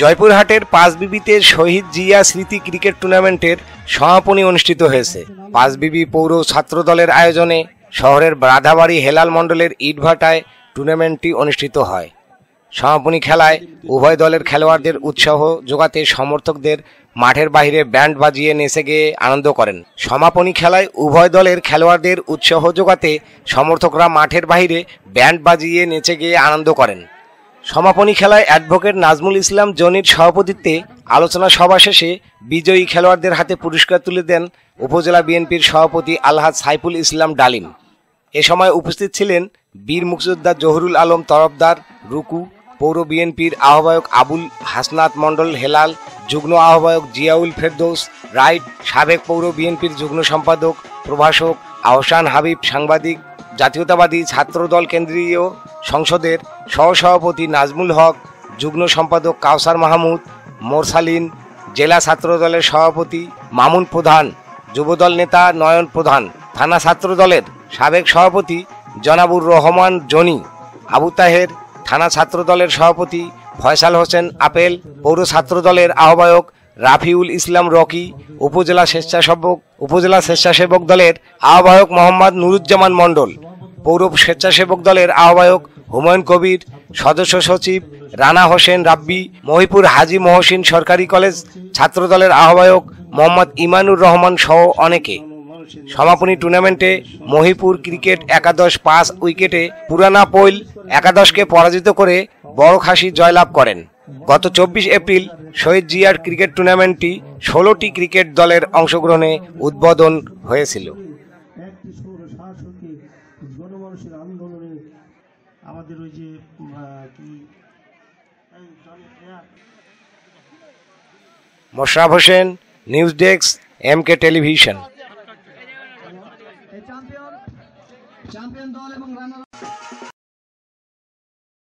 জয়পুরহাটের পাঁচবিবিতে শহীদ জিয়া স্মৃতি ক্রিকেট টুর্নামেন্টের সমাপনী অনুষ্ঠিত হয়েছে। পাঁচবিবি পৌর ছাত্র দলের আয়োজনে শহরের রাধাবাড়ি হেলাল মণ্ডলের ইটভাটায় টুর্নামেন্টটি অনুষ্ঠিত হয়। সমাপনী খেলায় উভয় দলের খেলোয়াড়দের উৎসাহ যোগাতে সমর্থকদের মাঠের বাইরে ব্যান্ড বাজিয়ে নেচে গেয়ে আনন্দ করেন। সমাপনী খেলায় উভয় দলের খেলোয়াড়দের উৎসাহ যোগাতে সমর্থকরা মাঠের বাইরে ব্যান্ড বাজিয়ে নেচে গেয়ে আনন্দ করেন। সমাপনী খেলায় অ্যাডভোকেট নাজমুল ইসলাম জনির সভাপতিত্বে আলোচনা সভা শেষে বিজয়ী খেলোয়াড়দের হাতে পুরস্কার তুলে দেন উপজেলা বিএনপির সভাপতি আলহাজ সাইফুল ইসলাম ডালিম। এ সময় উপস্থিত ছিলেন বীর মুক্তিযোদ্ধা জহুরুল আলম তরফদার রুকু, পৌর বিএনপির আহ্বায়ক আবুল হাসনাত মণ্ডল হেলাল, যুগ্ম আহ্বায়ক জিয়াউল ফেরদৌস রাইট, সাবেক পৌর বিএনপির যুগ্ম সম্পাদক প্রভাষক আহসান হাবিব, সাংবাদিক, জাতীয়তাবাদী ছাত্রদল কেন্দ্রীয় সংসদের সহসভাপতি নাজমুল হক, যুগ্ম সম্পাদক কাউসার মাহমুদ, মোরসালিন, জেলা ছাত্রদলের সভাপতি মামুন প্রধান, যুবদল নেতা নয়ন প্রধান, থানা ছাত্রদলের সাবেক সভাপতি জনাবুর রহমান জনি, আবু তাহের, থানা ছাত্রদলের সভাপতি ফয়সাল হোসেন আপেল, পৌর ছাত্রদলের আহ্বায়ক রাফিউল ইসলাম রকি, উপজেলা স্বেচ্ছাসেবক দলের আহ্বায়ক মোহাম্মদ নুরুজ্জামান মণ্ডল, পৌর স্বেচ্ছাসেবক দলের আহ্বায়ক হুমায়ুন কবির, সদস্য সচিব রানা হোসেন রাব্বি, মহিপুর হাজী মহসিন সরকারি কলেজ ছাত্রদলের আহ্বায়ক মোহাম্মদ ইমানুর রহমান সহ অনেকে। সমাপনী টুর্নামেন্টে মহিপুর ক্রিকেট একাদশ 5 উইকেটে পুরানা পৈল একাদশকে পরাজিত করে বড় খাসি জয়লাভ করেন। গত 24 এপ্রিল শহীদ জিয়ার ক্রিকেট টুর্নামেন্টটি 16টি ক্রিকেট দলের অংশগ্রহণে উদ্বোধন হয়েছিল। Mosharraf Hossain, news desk, MK television. Champion দল এবং